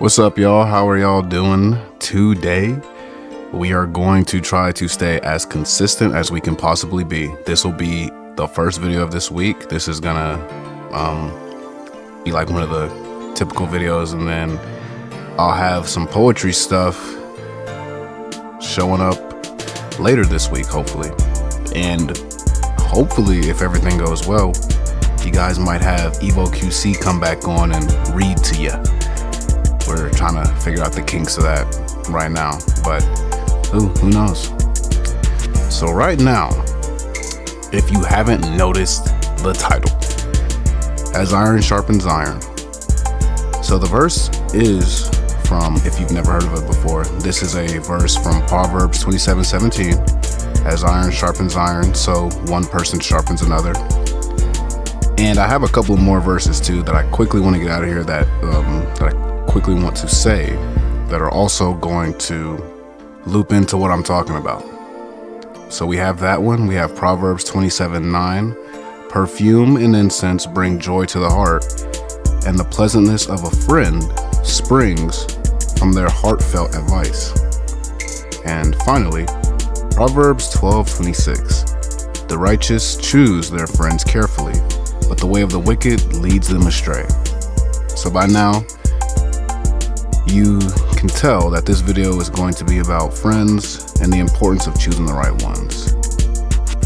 What's up, y'all? How are y'all doing today? We are going to try to stay as consistent as we can possibly be. This will be the first video of this week. This is gonna be like one of the typical videos, and then I'll have some poetry stuff showing up later this week, hopefully. And hopefully, if everything goes well, you guys might have Evo QC come back on and read to you. We're trying to figure out the kinks of that right now, but who knows? So right now, if you haven't noticed the title, As Iron Sharpens Iron. So the verse is from, if you've never heard of it before, this is a verse from Proverbs 27:17. As iron sharpens iron, so one person sharpens another. And I have a couple more verses too that I quickly want to get out of here that I quickly want to say that are also going to loop into what I'm talking about. So we have that one. We have Proverbs 27:9. Perfume and incense bring joy to the heart, and the pleasantness of a friend springs from their heartfelt advice. And finally, Proverbs 12:26. The righteous choose their friends carefully, but the way of the wicked leads them astray. So by now, you can tell that this video is going to be about friends and the importance of choosing the right ones.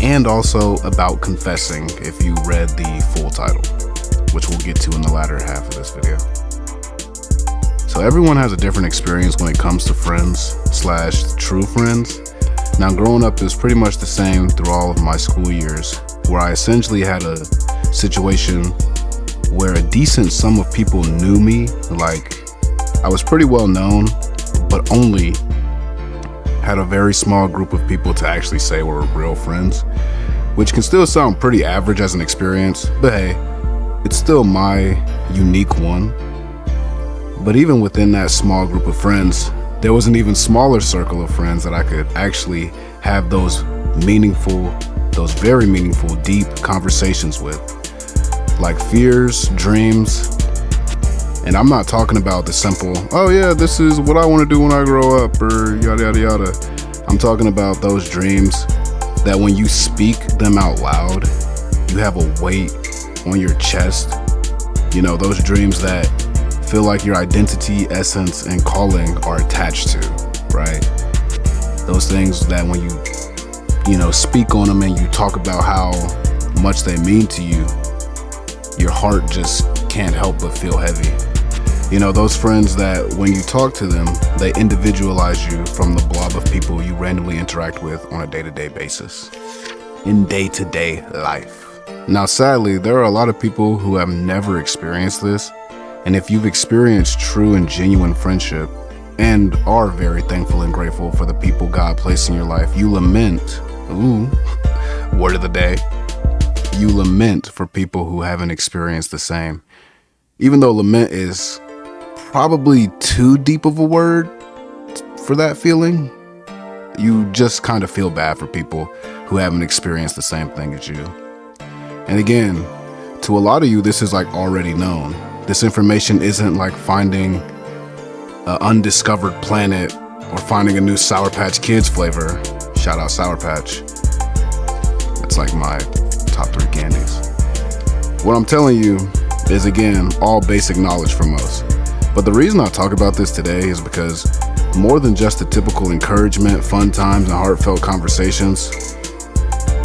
And also about confessing, if you read the full title, which we'll get to in the latter half of this video. So everyone has a different experience when it comes to friends / true friends. Now, growing up is pretty much the same through all of my school years, where I essentially had a situation where a decent sum of people knew me. Like, I was pretty well known, but only had a very small group of people to actually say were real friends, which can still sound pretty average as an experience, but hey, it's still my unique one. But even within that small group of friends, there was an even smaller circle of friends that I could actually have those very meaningful, deep conversations with, like fears, dreams. And I'm not talking about the simple, oh yeah, this is what I want to do when I grow up, or yada yada yada. I'm talking about those dreams that when you speak them out loud, you have a weight on your chest. You know, those dreams that feel like your identity, essence, and calling are attached to, right? Those things that when you speak on them and you talk about how much they mean to you, your heart just can't help but feel heavy. You know, those friends that when you talk to them, they individualize you from the blob of people you randomly interact with on a day-to-day basis, in day-to-day life. Now, sadly, there are a lot of people who have never experienced this. And if you've experienced true and genuine friendship and are very thankful and grateful for the people God placed in your life, you lament, word of the day, you lament for people who haven't experienced the same. Even though lament is probably too deep of a word for that feeling, you just kind of feel bad for people who haven't experienced the same thing as you. And again, to a lot of you, this is like already known. This information isn't like finding an undiscovered planet or finding a new Sour Patch Kids flavor. Shout out Sour Patch. That's like my top 3 candies. What I'm telling you is, again, all basic knowledge for most. But the reason I talk about this today is because more than just the typical encouragement, fun times, and heartfelt conversations,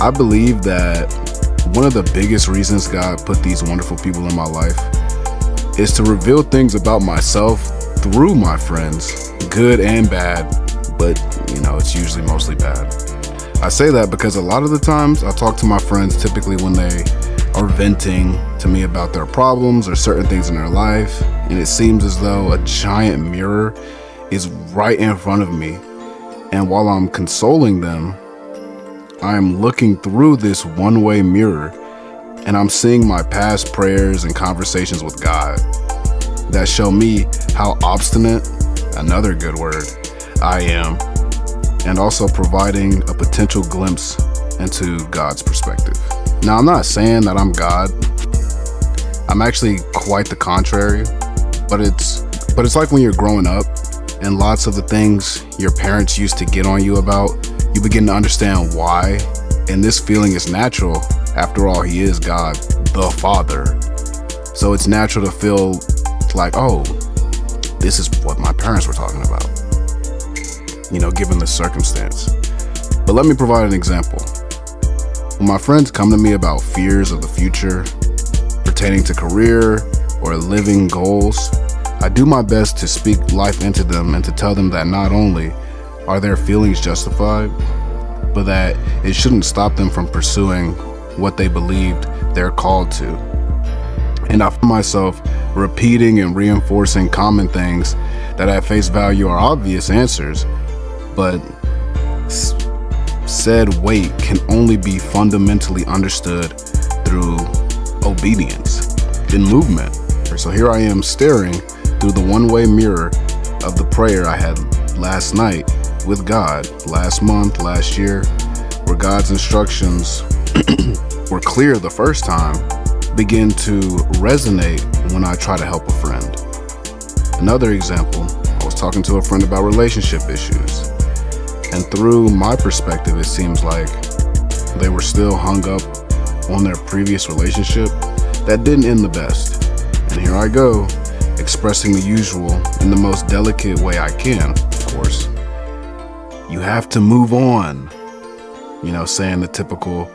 I believe that one of the biggest reasons God put these wonderful people in my life is to reveal things about myself through my friends, good and bad, but it's usually mostly bad. I say that because a lot of the times I talk to my friends typically when they are venting to me about their problems or certain things in their life, and it seems as though a giant mirror is right in front of me, and while I'm consoling them, I'm looking through this one-way mirror, and I'm seeing my past prayers and conversations with God that show me how obstinate, another good word, I am, and also providing a potential glimpse into God's perspective. Now, I'm not saying that I'm God. I'm actually quite the contrary, but it's But it's like when you're growing up and lots of the things your parents used to get on you about, you begin to understand why. And this feeling is natural. After all, He is God, the Father. So it's natural to feel like, oh, this is what my parents were talking about, given the circumstance. But let me provide an example. When my friends come to me about fears of the future pertaining to career or living goals, I do my best to speak life into them and to tell them that not only are their feelings justified, but that it shouldn't stop them from pursuing what they believed they're called to. And I find myself repeating and reinforcing common things that at face value are obvious answers, but said weight can only be fundamentally understood through obedience in movement. So here I am staring through the one-way mirror of the prayer I had last night with God, last month, last year, where God's instructions were clear the first time, begin to resonate when I try to help a friend. Another example, I was talking to a friend about relationship issues, and through my perspective, it seems like they were still hung up on their previous relationship that didn't end the best. And here I go, expressing the usual in the most delicate way I can, of course. You have to move on. Saying the typical,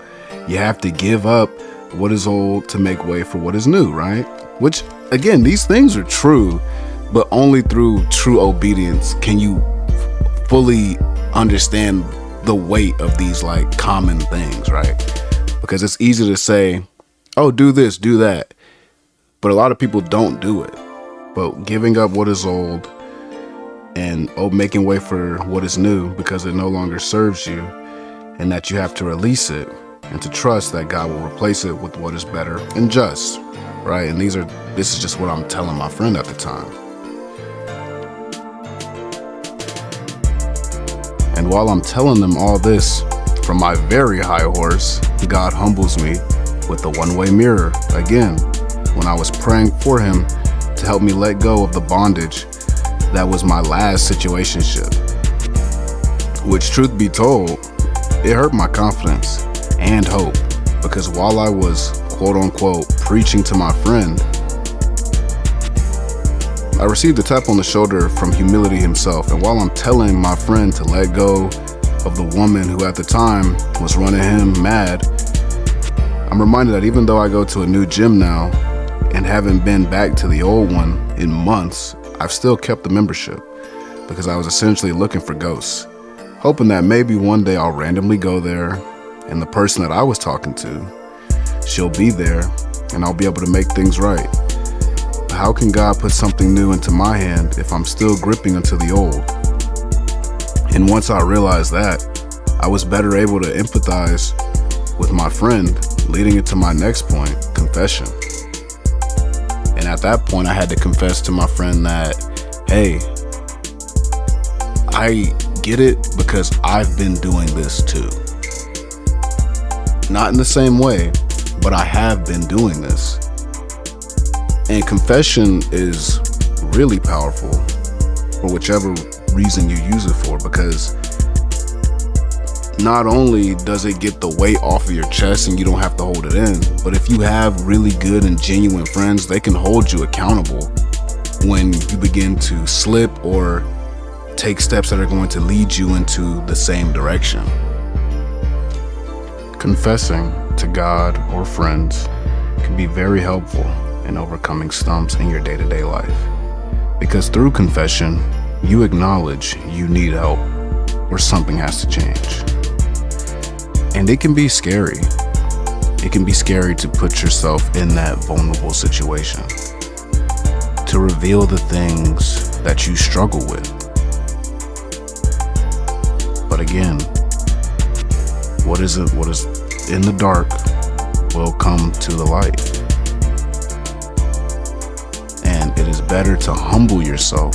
you have to give up what is old to make way for what is new, right? Which, again, these things are true, but only through true obedience can you fully understand the weight of these common things, right? Because it's easy to say, oh, do this, do that. But a lot of people don't do it. But giving up what is old and making way for what is new because it no longer serves you, and that you have to release it and to trust that God will replace it with what is better and just, right? And this is just what I'm telling my friend at the time. And while I'm telling them all this from my very high horse, God humbles me with the one-way mirror again when I was praying for Him to help me let go of the bondage that was my last situationship. Which, truth be told, it hurt my confidence and hope, because while I was quote unquote preaching to my friend, I received a tap on the shoulder from humility himself. And while I'm telling my friend to let go of the woman who at the time was running him mad, I'm reminded that even though I go to a new gym now and haven't been back to the old one in months, I've still kept the membership because I was essentially looking for ghosts, hoping that maybe one day I'll randomly go there and the person that I was talking to, she'll be there and I'll be able to make things right. How can God put something new into my hand if I'm still gripping onto the old? And once I realized that, I was better able to empathize with my friend, leading into my next point, confession. And at that point, I had to confess to my friend that, hey, I get it because I've been doing this too. Not in the same way, but I have been doing this. And confession is really powerful for whichever reason you use it for, because not only does it get the weight off of your chest and you don't have to hold it in, but if you have really good and genuine friends, they can hold you accountable when you begin to slip or take steps that are going to lead you into the same direction. Confessing to God or friends can be very helpful in overcoming stumps in your day-to-day life, because through confession, you acknowledge you need help or something has to change. And it can be scary. It can be scary to put yourself in that vulnerable situation, to reveal the things that you struggle with. But again, what is in the dark will come to the light. And it is better to humble yourself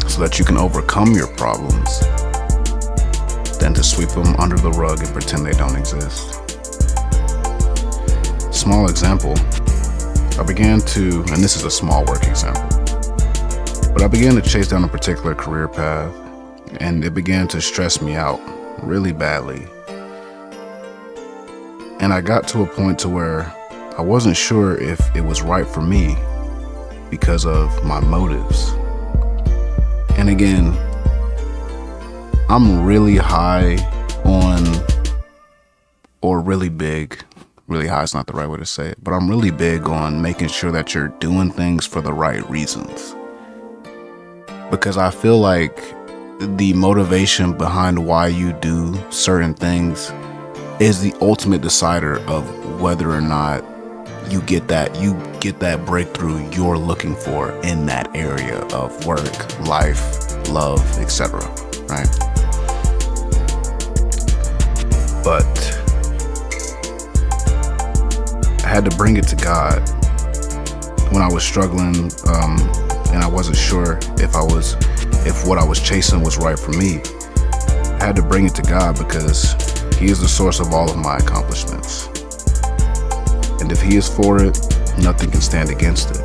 so that you can overcome your problems than to sweep them under the rug and pretend they don't exist. Small example, I began to, and this is a small work example, But I began to chase down a particular career path, and it began to stress me out really badly. And I got to a point to where I wasn't sure if it was right for me because of my motives. And again, I'm really high on, or really big, really high is not the right way to say it, but I'm really big on making sure that you're doing things for the right reasons. Because I feel like the motivation behind why you do certain things is the ultimate decider of whether or not you get that breakthrough you're looking for in that area of work, life, love, etc. Right? But I had to bring it to God when I was struggling, and I wasn't sure if what I was chasing was right for me. I had to bring it to God because He is the source of all of my accomplishments. And if He is for it, nothing can stand against it.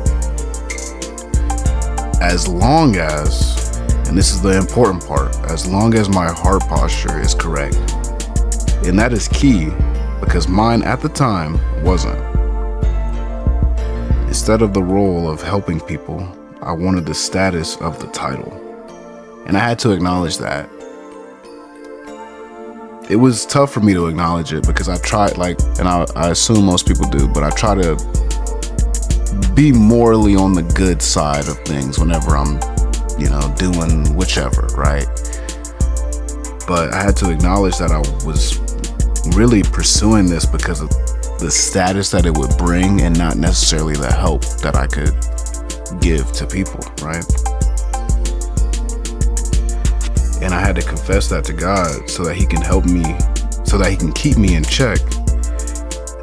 As long as, and this is the important part, as long as my heart posture is correct. And that is key, because mine at the time wasn't. Instead of the role of helping people, I wanted the status of the title. And I had to acknowledge that. It was tough for me to acknowledge it because I tried, and I assume most people do, but I try to be morally on the good side of things whenever I'm, doing whichever, right? But I had to acknowledge that I was really pursuing this because of the status that it would bring and not necessarily the help that I could give to people, right? And I had to confess that to God so that He can help me, so that He can keep me in check.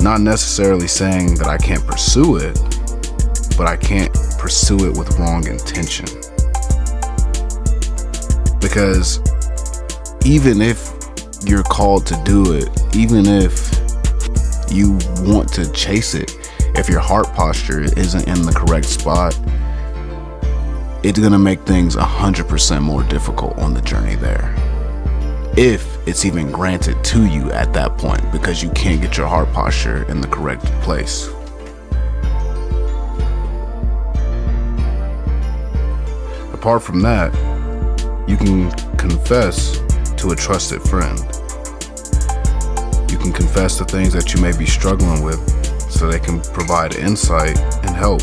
Not necessarily saying that I can't pursue it, but I can't pursue it with wrong intention. Because even if you're called to do it, even if you want to chase it, if your heart posture isn't in the correct spot, it's gonna make things 100% more difficult on the journey there. If it's even granted to you at that point, because you can't get your heart posture in the correct place. Apart from that, you can confess to a trusted friend. You can confess the things that you may be struggling with so they can provide insight and help.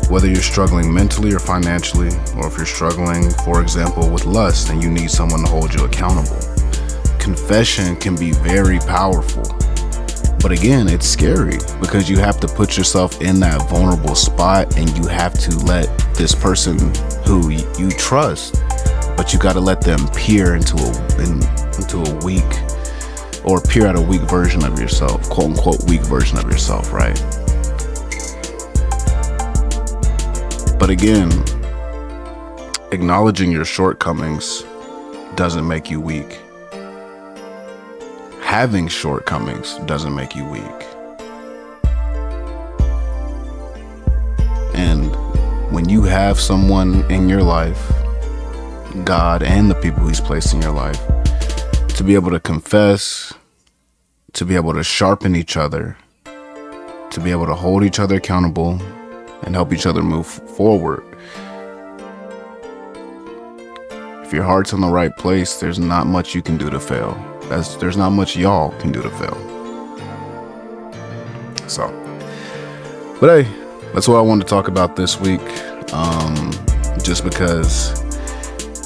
Whether you're struggling mentally or financially, or if you're struggling, for example, with lust and you need someone to hold you accountable. Confession can be very powerful. But again, it's scary because you have to put yourself in that vulnerable spot and you have to let this person who you trust, but you got to let them peer into a weak, or peer at a weak version of yourself, quote unquote weak version of yourself, right? But again, acknowledging your shortcomings doesn't make you weak. Having shortcomings doesn't make you weak. And when you have someone in your life, God and the people He's placed in your life, to be able to confess, to be able to sharpen each other, to be able to hold each other accountable and help each other move forward. If your heart's in the right place, there's not much you can do to fail. There's not much y'all can do to fail. So, but hey, that's what I wanted to talk about this week. Just because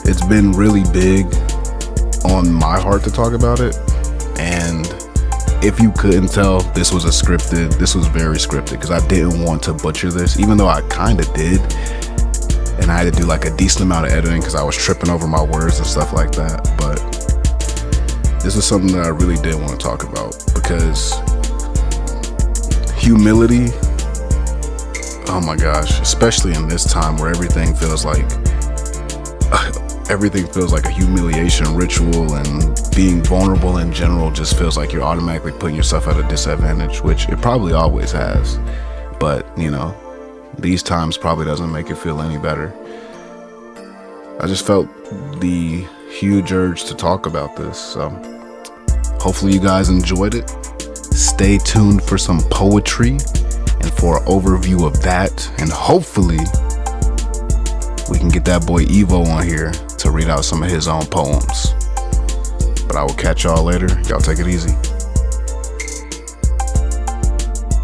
it's been really big on my heart to talk about it. And if you couldn't tell, this was very scripted because I didn't want to butcher this, even though I kind of did. And I had to do like a decent amount of editing because I was tripping over my words and stuff like that. But this is something that I really did want to talk about because humility, oh my gosh, especially in this time where everything feels like a humiliation ritual, and being vulnerable in general just feels like you're automatically putting yourself at a disadvantage, which it probably always has. But, these times probably doesn't make it feel any better. I just felt the huge urge to talk about this. So hopefully you guys enjoyed it. Stay tuned for some poetry and for an overview of that. And hopefully we can get that boy Evo on here to read out some of his own poems. But I will catch y'all later. Y'all take it easy.